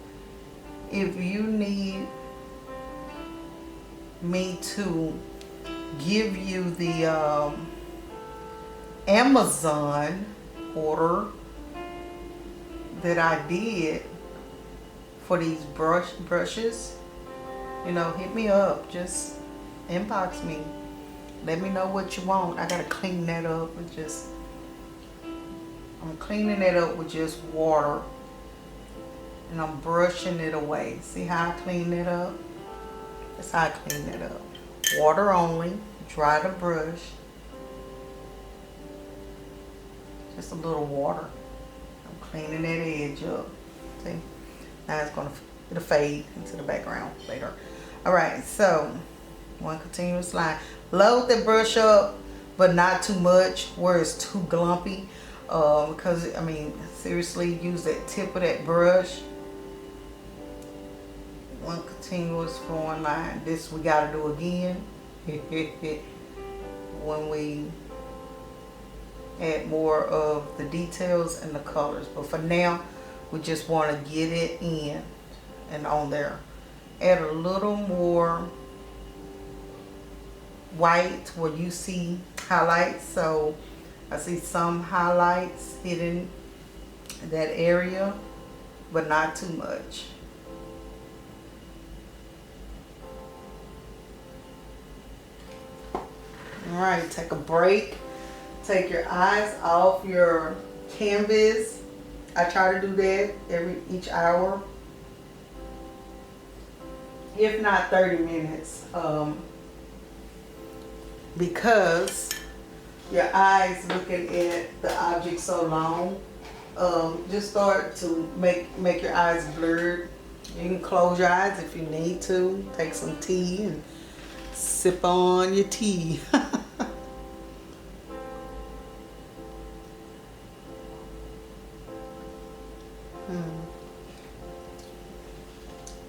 If you need me to give you the Amazon order that I did for these brushes, you know, hit me up. Just inbox me. Let me know what you want. I gotta clean that up with I'm cleaning it up with just water, and I'm brushing it away. See how I clean it up? That's how I clean it up. Water only. Dry the brush. Just a little water. I'm cleaning that edge up. See? Now it'll fade into the background later. Alright, so One continuous line. Load the brush up, but not too much where it's too glumpy. Because, I mean, seriously, use that tip of that brush. One continuous flowing line. This we got to do again when we add more of the details and the colors. But for now, we just want to get it in and on there. Add a little more white where you see highlights. So I see some highlights hidden in that area, but not too much. All right, take a break. Take your eyes off your canvas. I try to do that each hour, if not 30 minutes, because your eyes looking at the object so long just start to make your eyes blurred. You can close your eyes if you need to. Take some tea and sip on your tea.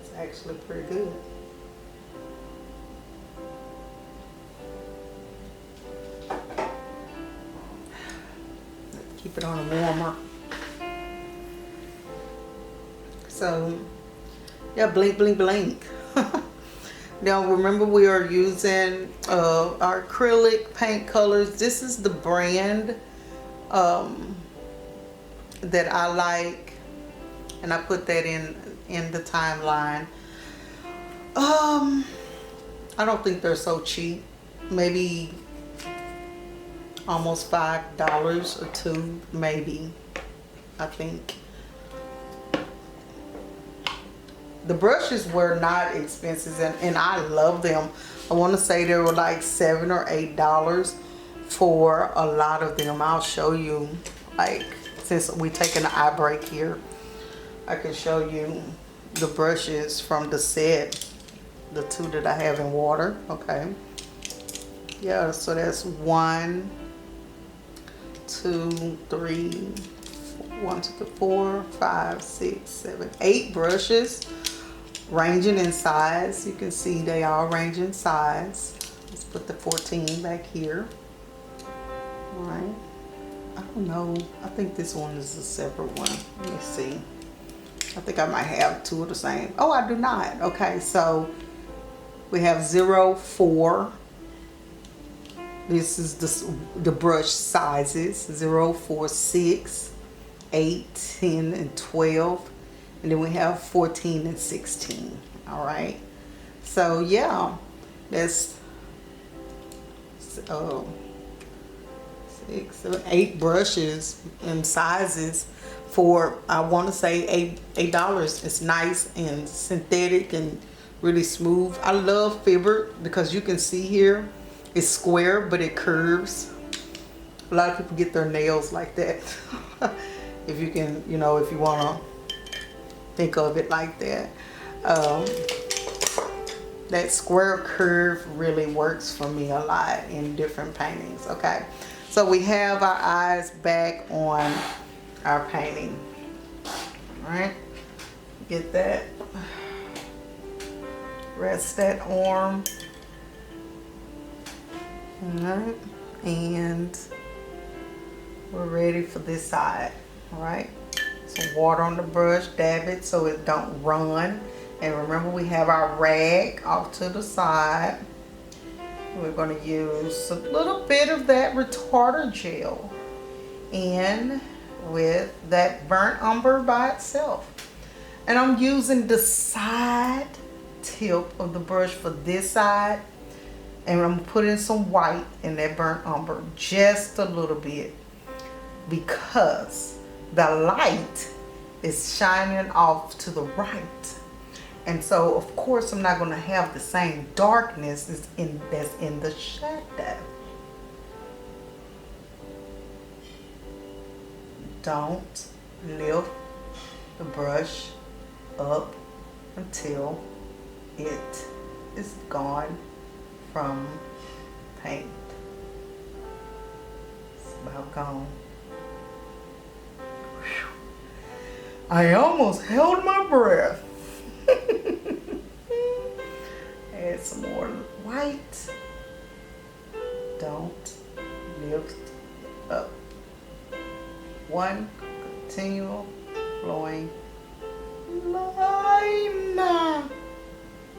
It's actually pretty good. Keep it on a warmer. So, yeah, blink, blink, blink. Now remember, we are using our acrylic paint colors. This is the brand that I like, and I put that in the timeline. I don't think they're so cheap. Maybe almost $5 or $2, maybe. I think the brushes were not expensive, and I love them. I want to say they were like $7 or $8 for a lot of them. I'll show you, like, since we taking an eye break here, I can show you the brushes from the set, the two that I have in water. Okay, yeah, so that's 1, 2, 3, 1, 2, 4, 5, 6, 7, 8 brushes, ranging in size. You can see they all range in size. Let's put the 14 back here. All right. I don't know. I think this one is a separate one. Let me see. I think I might have two of the same. Oh, I do not. Okay, so we have 0, 4. This is the brush sizes. 0, 4, 6, 8, 10, and 12. And then we have 14 and 16. All right. So yeah, that's 6, 7, 8 brushes and sizes for, I want to say $8. It's nice and synthetic and really smooth. I love fiber because you can see here it's square but it curves. A lot of people get their nails like that. If you can, you know, if you want to think of it like that. That square curve really works for me a lot in different paintings. Okay, so we have our eyes back on our painting. All right, get that, rest that arm. All right, and we're ready for this side. All right, some water on the brush, dab it so it don't run. And remember, we have our rag off to the side. We're going to use a little bit of that Retarder Gel in with that burnt umber by itself. And I'm using the side tip of the brush for this side. And I'm putting some white in that burnt umber, just a little bit, because the light is shining off to the right. And so, of course, I'm not going to have the same darkness that's in the shadow. Don't lift the brush up until it is gone from paint. It's about gone. Whew. I almost held my breath. Add some more white. Don't lift up. One continual flowing line.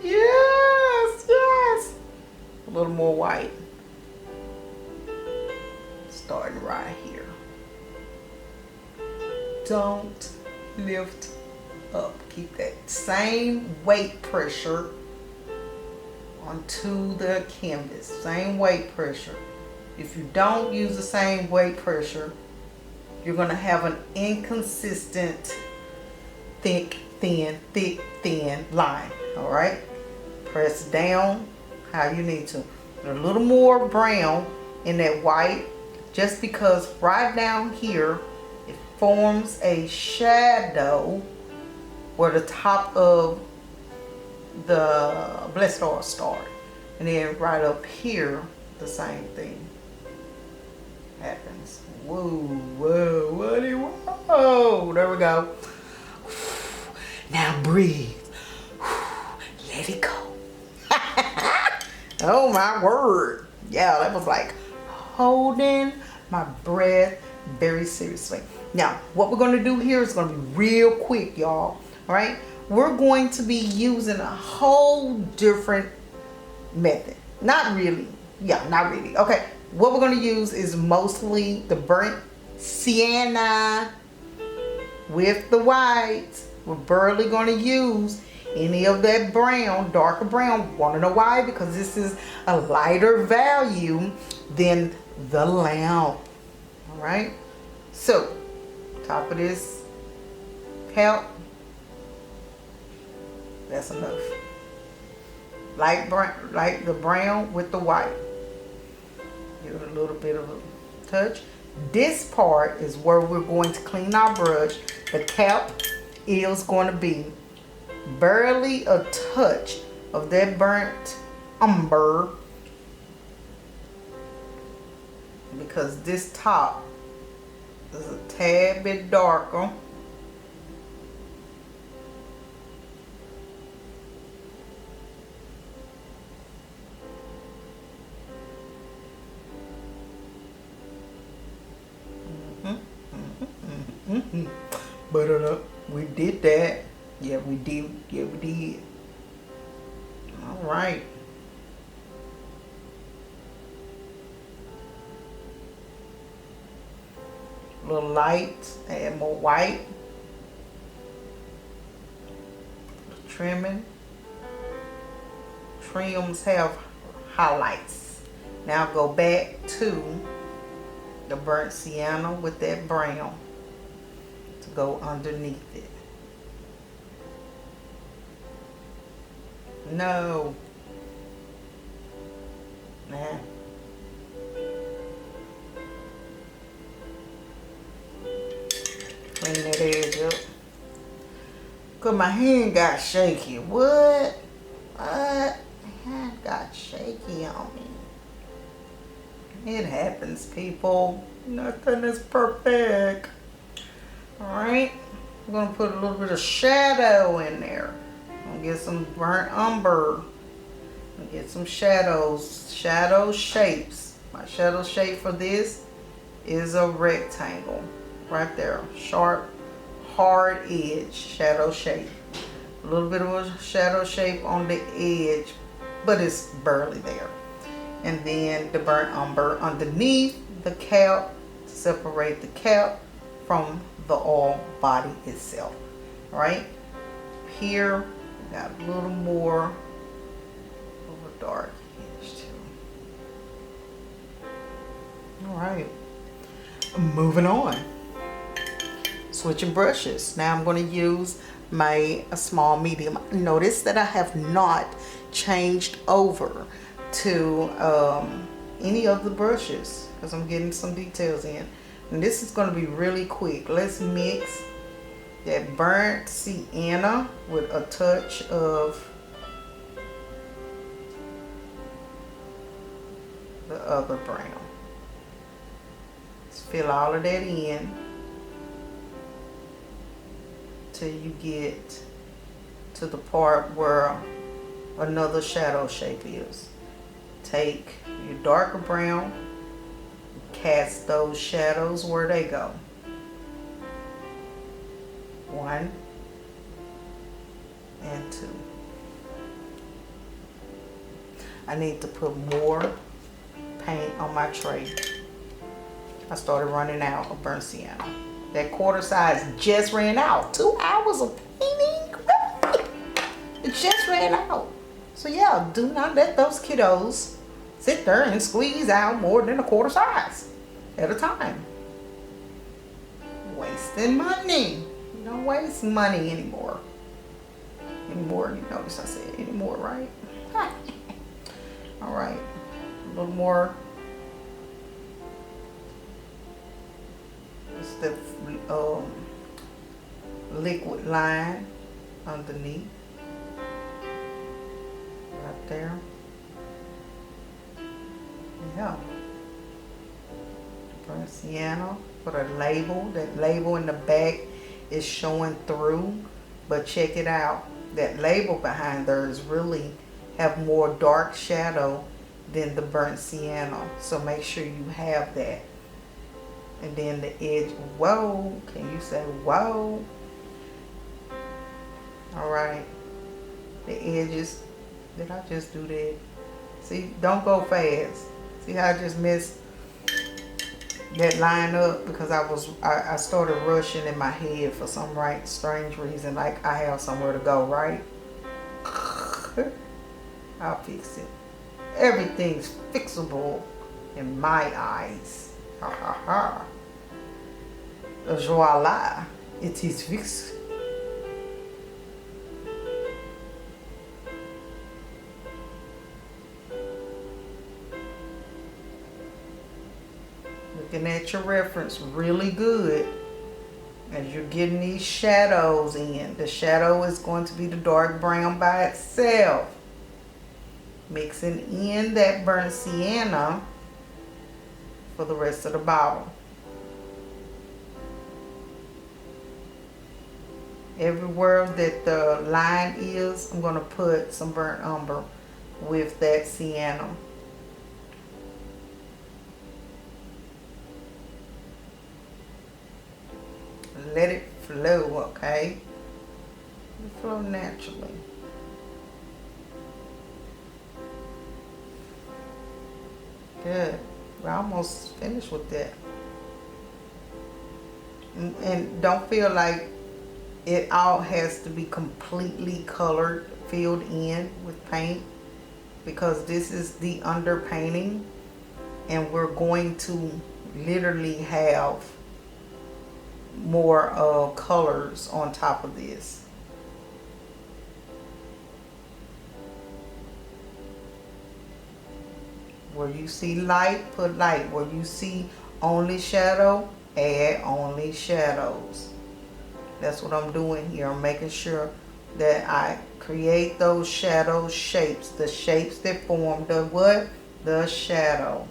Yes, yes. A little more white. Starting right here. Don't lift up. Keep that same weight pressure onto the canvas. Same weight pressure. If you don't use the same weight pressure, you're going to have an inconsistent thick, thin line. All right? Press down how you need to. A little more brown in that white, just because right down here it forms a shadow where the top of the blessed oil start, and then right up here the same thing happens. Whoa, whoa, whoa, whoa. There we go. Now breathe. Let it go. Oh my word. Yeah, that was like holding my breath very seriously. Now, what we're going to do here is going to be real quick, y'all. All right? We're going to be using a whole different method. Not really. Yeah, not really. Okay. What we're going to use is mostly the burnt sienna with the white. We're barely going to use any of that brown, darker brown. Want to know why? Because this is a lighter value than the lamp. All right. So, top of this palette. That's enough. Light brown, like the brown with the white. Give it a little bit of a touch. This part is where we're going to clean our brush. The cap is going to be barely a touch of that burnt umber, because this top is a tad bit darker. But we did that. Yeah, we did. Yeah, we did. All right. A little light. Add more white. Trimming. Trims have highlights. Now go back to the burnt sienna with that brown to go underneath it. No. Nah. Clean that edge up. Cause my hand got shaky. What? My hand got shaky on me. It happens, people. Nothing is perfect. Alright. I'm gonna put a little bit of shadow in there. I'm gonna get some burnt umber. Get some shadows. Shadow shapes. My shadow shape for this is a rectangle. Right there. Sharp, hard edge. Shadow shape. A little bit of a shadow shape on the edge, but it's barely there. And then the burnt umber underneath the cap to separate the cap from the oil body itself. Right here, we got a little more of a dark edge too. All right, moving on. Switching brushes. Now I'm going to use my small medium. Notice that I have not changed over to any of the brushes because I'm getting some details in, and this is going to be really quick. Let's mix that burnt sienna with a touch of the other brown. Just fill all of that in till you get to the part where another shadow shape is. Take your darker brown, cast those shadows where they go. 1 and 2. I need to put more paint on my tray. I started running out of burnt sienna. That quarter size just ran out. 2 hours of painting. It just ran out. So yeah, do not let those kiddos sit there and squeeze out more than a quarter size at a time. Wasting money. You don't waste money anymore. Anymore, you notice I said anymore, right? All right, a little more. It's the liquid line underneath. Right there. Yeah. Burnt sienna. Put a label. That label in the back is showing through. But check it out. That label behind there is really have more dark shadow than the burnt sienna. So make sure you have that. And then the edge. Whoa. Can you say whoa? Alright. The edges. Did I just do that? See, don't go fast. See how I just messed that line up because I started rushing in my head for some strange reason, like I have somewhere to go, right? I'll fix it. Everything's fixable in my eyes. Ha ha ha. Voila, it is fixed. Looking at your reference really good as you're getting these shadows in. The shadow is going to be the dark brown by itself. Mixing in that burnt sienna for the rest of the bottle. Everywhere that the line is, I'm going to put some burnt umber with that sienna. Let it flow, okay? Let it flow naturally. Good. We're almost finished with that. And don't feel like it all has to be completely colored, filled in with paint, because this is the underpainting and we're going to literally have more colors on top of this. Where you see light, put light. Where you see only shadow, add only shadows. That's what I'm doing here. I'm making sure that I create those shadow shapes. The shapes that form the what? The shadow.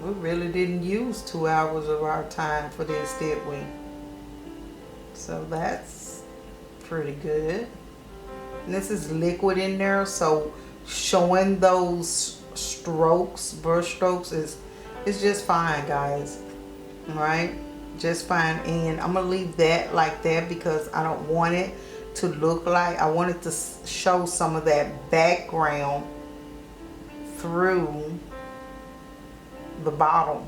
We really didn't use 2 hours of our time for this, did we? So that's pretty good. And this is liquid in there, so showing those strokes, brush strokes is just fine, guys. All right, just fine. And I'm gonna leave that like that because I don't want it to look like, I want it to show some of that background through the bottle.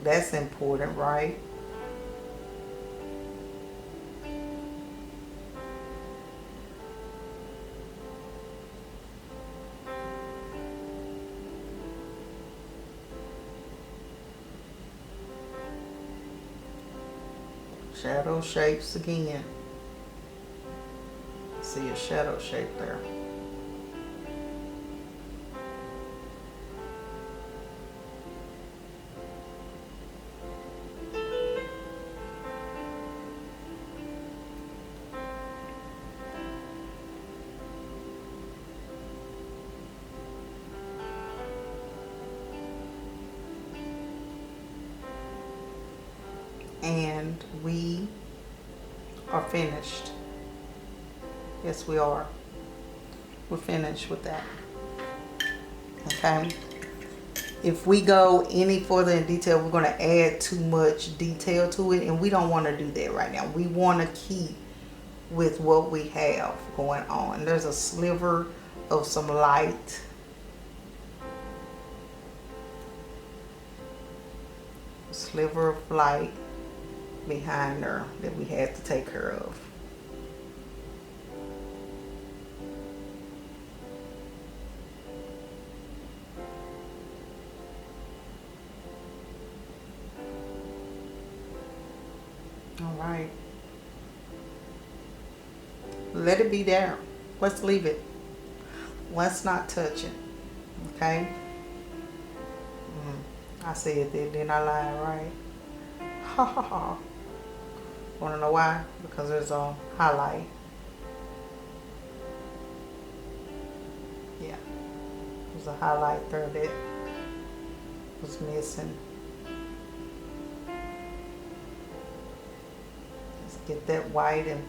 That's important, right? Shadow shapes again. See a shadow shape there. And we are finished. Yes, we are. We're finished with that. Okay. If we go any further in detail, we're going to add too much detail to it, and we don't want to do that right now. We want to keep with what we have going on. There's a sliver of some light. Sliver of light behind her that we had to take care of. All right. Let it be there. Let's leave it. Let's not touch it. Okay? I said that, didn't I lie, right? Ha ha ha. Want to know why? Because there's a highlight. Yeah. There's a highlight there that was missing. Let's get that white and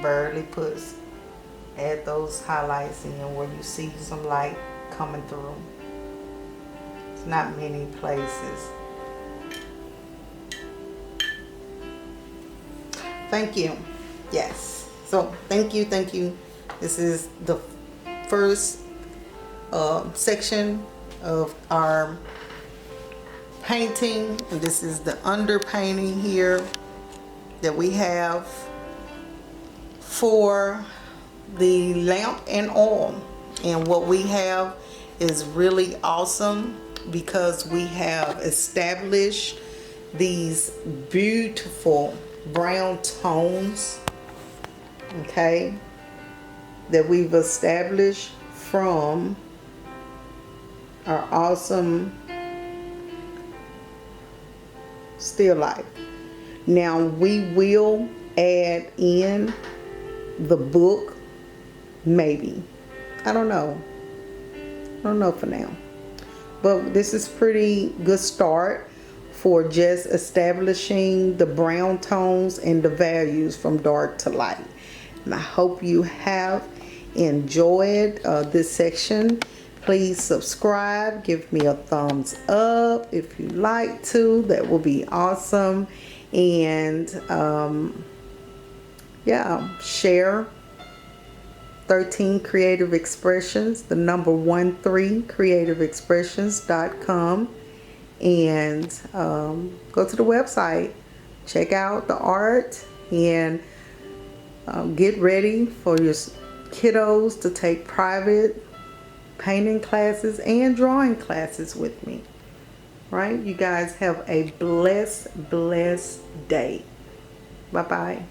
barely add those highlights in where you see some light coming through. It's not many places. Thank you. Yes. So thank you. This is the first section of our painting. And this is the underpainting here that we have for the lamp and oil. And what we have is really awesome because we have established these beautiful brown tones, okay, that we've established from our awesome still life. Now we will add in the book, maybe. I don't know for now, but this is pretty good start for just establishing the brown tones and the values from dark to light. And I hope you have enjoyed this section. Please subscribe, give me a thumbs up if you like to. That will be awesome. And yeah, share 13 Creative Expressions, the number 13 creativeexpressions.com. And go to the website, check out the art, and get ready for your kiddos to take private painting classes and drawing classes with me. Right? You guys have a blessed day. Bye bye.